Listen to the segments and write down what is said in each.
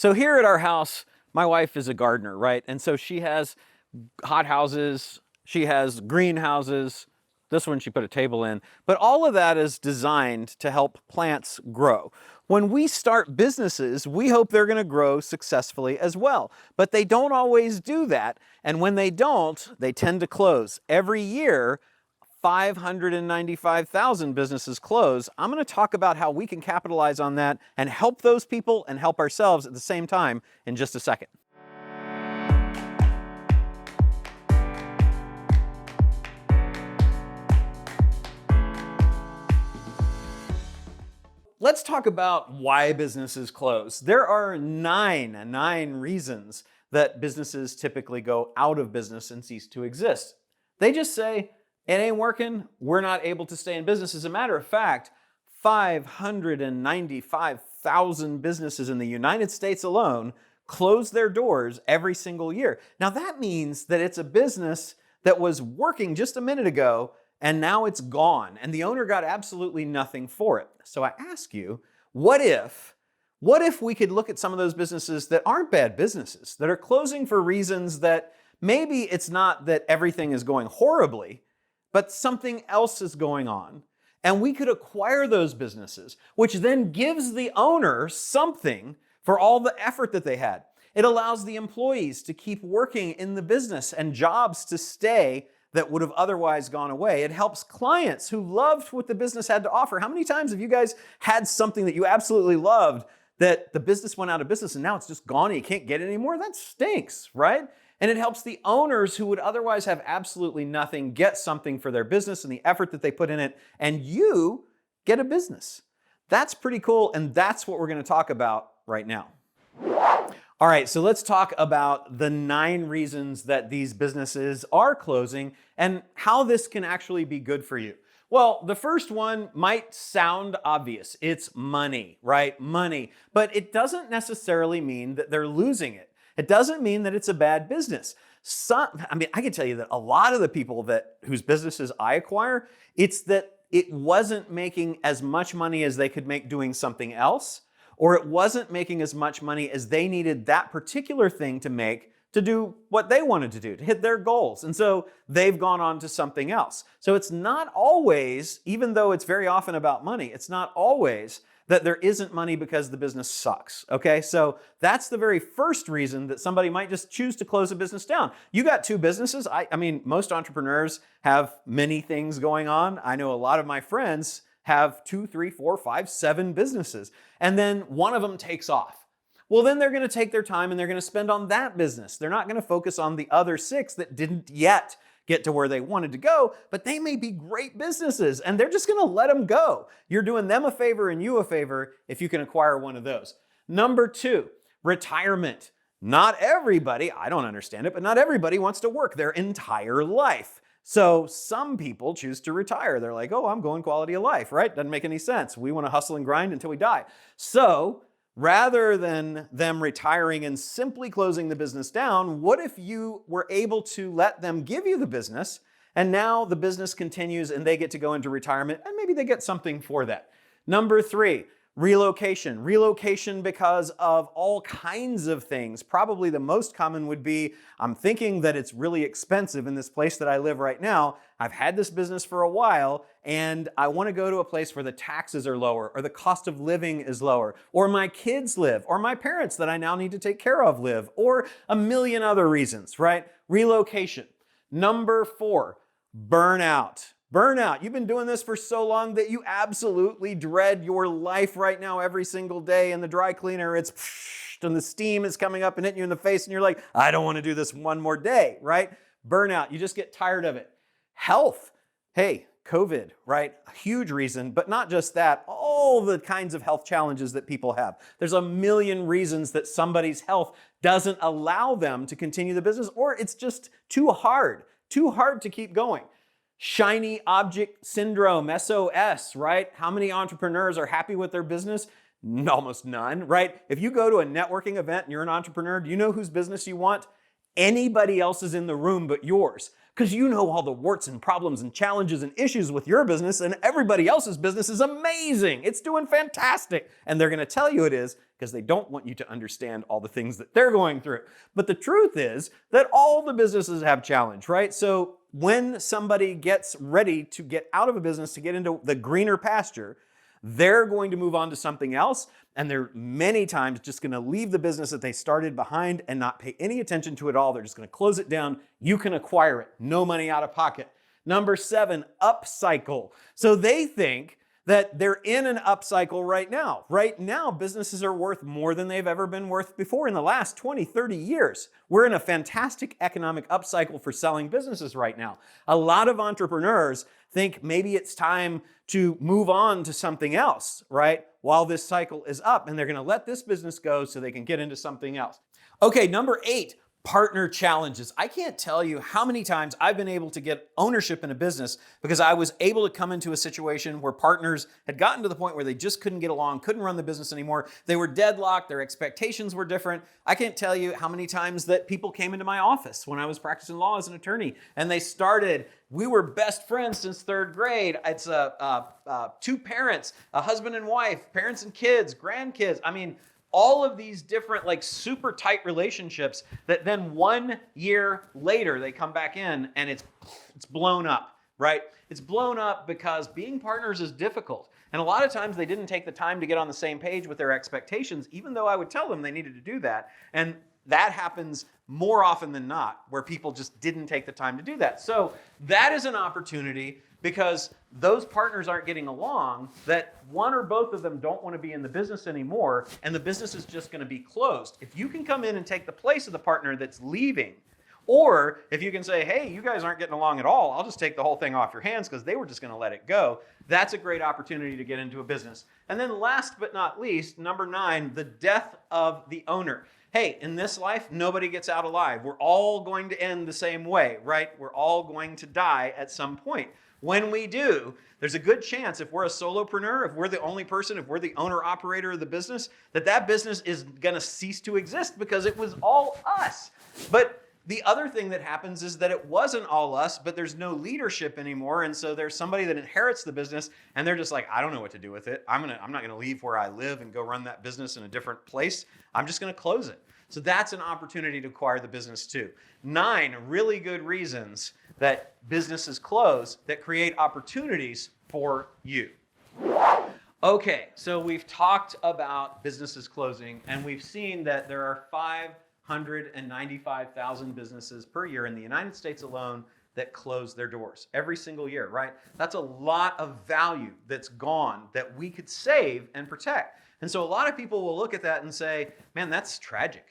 So here at our house, my wife is a gardener, right? And so she has hothouses, she has greenhouses. This one she put a table in. But all of that is designed to help plants grow. When we start businesses, we hope they're going to grow successfully as well. But they don't always do that. And when they don't, they tend to close. Every year, 595,000 businesses close. I'm going to talk about how we can capitalize on that and help those people and help ourselves at the same time in just a second. Let's talk about why businesses close. There are nine reasons that businesses typically go out of business and cease to exist. They just say, it ain't working, we're not able to stay in business. As a matter of fact, 595,000 businesses in the United States alone close their doors every single year. Now that means that it's a business that was working just a minute ago and now it's gone, and the owner got absolutely nothing for it. So I ask you, what if we could look at some of those businesses that aren't bad businesses, that are closing for reasons that maybe it's not that everything is going horribly, but something else is going on, and we could acquire those businesses, which then gives the owner something for all the effort that they had. It allows the employees to keep working in the business and jobs to stay that would have otherwise gone away. It helps clients who loved what the business had to offer. How many times have you guys had something that you absolutely loved that the business went out of business and now it's just gone and you can't get it anymore? That stinks, right? And it helps the owners who would otherwise have absolutely nothing get something for their business and the effort that they put in it, and you get a business. That's pretty cool, and that's what we're going to talk about right now. All right, so let's talk about the 9 reasons that these businesses are closing and how this can actually be good for you. Well, the first one might sound obvious. It's money, right? Money. But it doesn't necessarily mean that they're losing it. It doesn't mean that it's a bad business. I can tell you that a lot of the people whose businesses I acquire, it's that it wasn't making as much money as they could make doing something else, or it wasn't making as much money as they needed that particular thing to make to do what they wanted to do, to hit their goals. And so they've gone on to something else. So it's not always, even though it's very often about money, it's not always that there isn't money because the business sucks, okay? So that's the very first reason that somebody might just choose to close a business down. You got 2 businesses. I mean, most entrepreneurs have many things going on. I know a lot of my friends have 2, 3, 4, 5, 7 businesses, and then one of them takes off. Well, then they're going to take their time and they're going to spend on that business. They're not going to focus on the other 6 that didn't yet get to where they wanted to go, but they may be great businesses and they're just going to let them go. You're doing them a favor and you a favor if you can acquire one of those. Number 2, retirement. Not everybody, I don't understand it, but not everybody wants to work their entire life. So some people choose to retire. They're like, oh, I'm going quality of life, right? Doesn't make any sense. We want to hustle and grind until we die. So rather than them retiring and simply closing the business down, what if you were able to let them give you the business, and now the business continues and they get to go into retirement and maybe they get something for that? Number 3, relocation. Relocation because of all kinds of things. Probably the most common would be, I'm thinking that it's really expensive in this place that I live right now. I've had this business for a while and I want to go to a place where the taxes are lower or the cost of living is lower, or my kids live, or my parents that I now need to take care of live, or a million other reasons, right? Relocation. Number 4, burnout. Burnout. You've been doing this for so long that you absolutely dread your life right now every single day. In the dry cleaner, it's and the steam is coming up and hitting you in the face and you're like, I don't want to do this one more day, right? Burnout. You just get tired of it. Health. Hey, COVID, right? A huge reason, but not just that, all the kinds of health challenges that people have. There's a million reasons that somebody's health doesn't allow them to continue the business, or it's just too hard to keep going. Shiny object syndrome, SOS, right? How many entrepreneurs are happy with their business? Almost none, right? If you go to a networking event and you're an entrepreneur, do you know whose business you want? Anybody else is in the room but yours, because you know all the warts and problems and challenges and issues with your business, and everybody else's business is amazing. It's doing fantastic. And they're going to tell you it is because they don't want you to understand all the things that they're going through. But the truth is that all the businesses have challenge, right? So when somebody gets ready to get out of a business to get into the greener pasture, they're going to move on to something else, and they're many times just going to leave the business that they started behind and not pay any attention to it at all. They're just going to close it down. You can acquire it. No money out of pocket. Number 7, upcycle. So they think that they're in an upcycle right now. Right now, businesses are worth more than they've ever been worth before in the last 20, 30 years. We're in a fantastic economic upcycle for selling businesses right now. A lot of entrepreneurs think maybe it's time to move on to something else, right? While this cycle is up, and they're going to let this business go so they can get into something else. Okay, number 8. Partner challenges. I can't tell you how many times I've been able to get ownership in a business because I was able to come into a situation where partners had gotten to the point where they just couldn't get along, couldn't run the business anymore. They were deadlocked. Their expectations were different. I can't tell you how many times that people came into my office when I was practicing law as an attorney, and they started, we were best friends since 3rd grade. It's 2 parents, a husband and wife, parents and kids, grandkids. I mean, all of these different like super tight relationships that then 1 year later they come back in and it's blown up, right? It's blown up because being partners is difficult. And a lot of times they didn't take the time to get on the same page with their expectations, even though I would tell them they needed to do that. And that happens more often than not, where people just didn't take the time to do that. So that is an opportunity because those partners aren't getting along, that one or both of them don't want to be in the business anymore, and the business is just going to be closed. If you can come in and take the place of the partner that's leaving, or if you can say, hey, you guys aren't getting along at all, I'll just take the whole thing off your hands because they were just going to let it go, that's a great opportunity to get into a business. And then last but not least, number 9, the death of the owner. Hey, in this life, nobody gets out alive. We're all going to end the same way, right? We're all going to die at some point. When we do, there's a good chance if we're a solopreneur, if we're the only person, if we're the owner-operator of the business, that business is going to cease to exist because it was all us. But the other thing that happens is that it wasn't all us, but there's no leadership anymore. And so there's somebody that inherits the business and they're just like, I don't know what to do with it. I'm not going to leave where I live and go run that business in a different place. I'm just going to close it. So that's an opportunity to acquire the business too. 9 really good reasons that businesses close that create opportunities for you. Okay, so we've talked about businesses closing, and we've seen that there are 595,000 businesses per year in the United States alone that close their doors every single year, right? That's a lot of value that's gone that we could save and protect. And so a lot of people will look at that and say, man, that's tragic.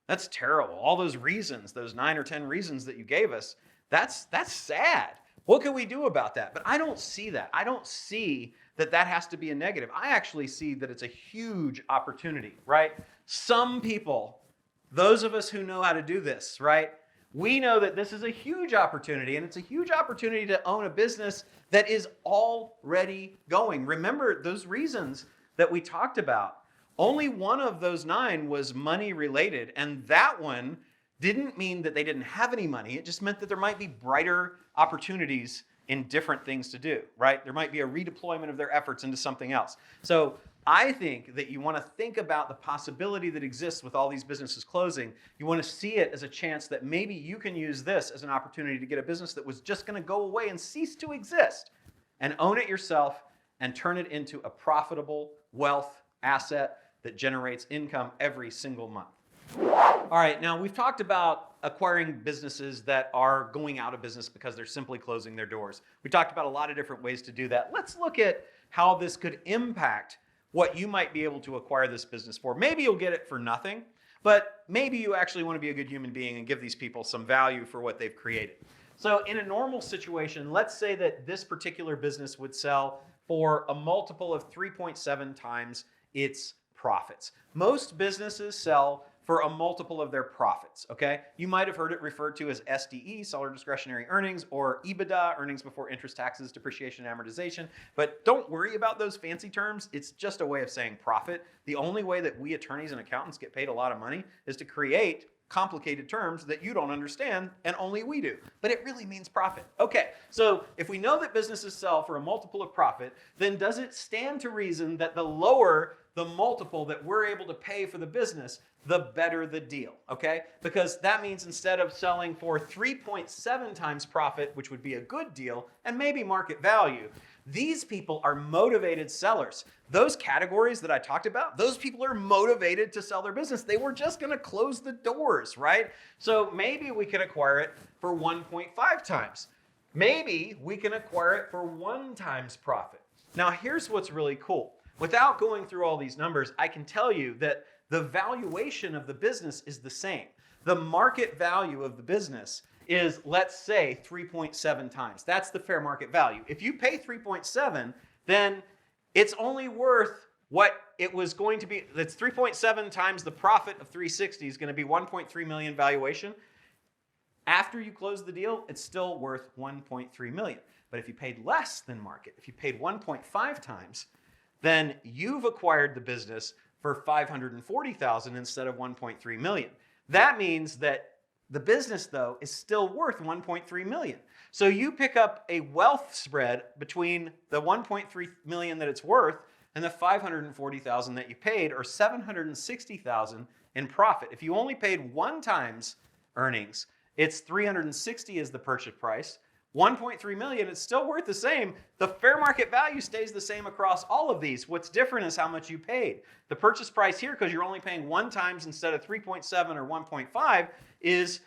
That's terrible. All those reasons, those 9 or 10 reasons that you gave us, that's sad. What can we do about that? But I don't see that. I don't see that has to be a negative. I actually see that it's a huge opportunity, right? Some people, those of us who know how to do this, right? We know that this is a huge opportunity, and it's a huge opportunity to own a business that is already going. Remember those reasons that we talked about. Only one of those 9 was money related, and that one didn't mean that they didn't have any money. It just meant that there might be brighter opportunities in different things to do, right? There might be a redeployment of their efforts into something else. So I think that you want to think about the possibility that exists with all these businesses closing. You want to see it as a chance that maybe you can use this as an opportunity to get a business that was just going to go away and cease to exist, and own it yourself and turn it into a profitable wealth asset that generates income every single month. All right, now we've talked about acquiring businesses that are going out of business because they're simply closing their doors. We talked about a lot of different ways to do that. Let's look at how this could impact what you might be able to acquire this business for. Maybe you'll get it for nothing, but maybe you actually want to be a good human being and give these people some value for what they've created. So in a normal situation, let's say that this particular business would sell for a multiple of 3.7 times its profits. Most businesses sell for a multiple of their profits, okay? You might have heard it referred to as SDE, seller discretionary earnings, or EBITDA, earnings before interest, taxes, depreciation, and amortization. But don't worry about those fancy terms. It's just a way of saying profit. The only way that we attorneys and accountants get paid a lot of money is to create complicated terms that you don't understand, and only we do. But it really means profit. Okay, so if we know that businesses sell for a multiple of profit, then does it stand to reason that the lower the multiple that we're able to pay for the business, the better the deal, okay? Because that means instead of selling for 3.7 times profit, which would be a good deal, and maybe market value, these people are motivated sellers. Those categories that I talked about, those people are motivated to sell their business. They were just gonna close the doors, right? So maybe we can acquire it for 1.5 times. Maybe we can acquire it for 1 times profit. Now here's what's really cool. Without going through all these numbers, I can tell you that the valuation of the business is the same. The market value of the business is, let's say, 3.7 times. That's the fair market value. If you pay 3.7, then it's only worth what it was going to be. That's 3.7 times the profit of 360 is going to be 1.3 million valuation. After you close the deal, it's still worth 1.3 million. But if you paid less than market, if you paid 1.5 times, then you've acquired the business for 540,000 instead of 1.3 million. That means that the business, though, is still worth 1.3 million. So you pick up a wealth spread between the 1.3 million that it's worth and the 540,000 that you paid, or 760,000 in profit. If you only paid 1 times earnings, it's 360 is the purchase price. 1.3 million, it's still worth the same. The fair market value stays the same across all of these. What's different is how much you paid. The purchase price here, because you're only paying 1 times instead of 3.7 or 1.5, is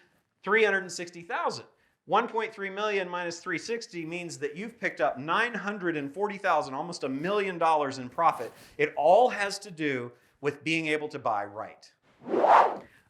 360,000. 1.3 million minus 360 means that you've picked up 940,000, almost $1 million in profit. It all has to do with being able to buy right.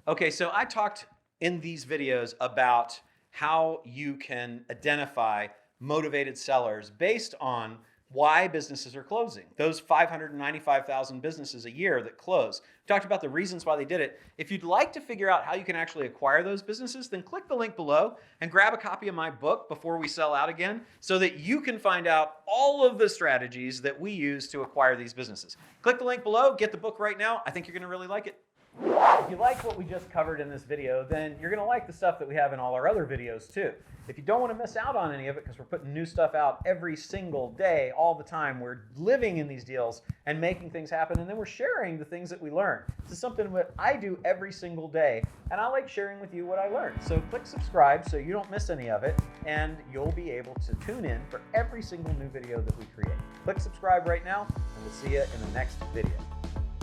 Okay, so I talked in these videos about how you can identify motivated sellers based on why businesses are closing. Those 595,000 businesses a year that close. We talked about the reasons why they did it. If you'd like to figure out how you can actually acquire those businesses, then click the link below and grab a copy of my book Before We Sell Out Again, so that you can find out all of the strategies that we use to acquire these businesses. Click the link below, get the book right now. I think you're gonna really like it. If you like what we just covered in this video, then you're going to like the stuff that we have in all our other videos too. If you don't want to miss out on any of it, because we're putting new stuff out every single day, all the time, we're living in these deals and making things happen, and then we're sharing the things that we learn. This is something that I do every single day, and I like sharing with you what I learned. So click subscribe so you don't miss any of it, and you'll be able to tune in for every single new video that we create. Click subscribe right now, and we'll see you in the next video.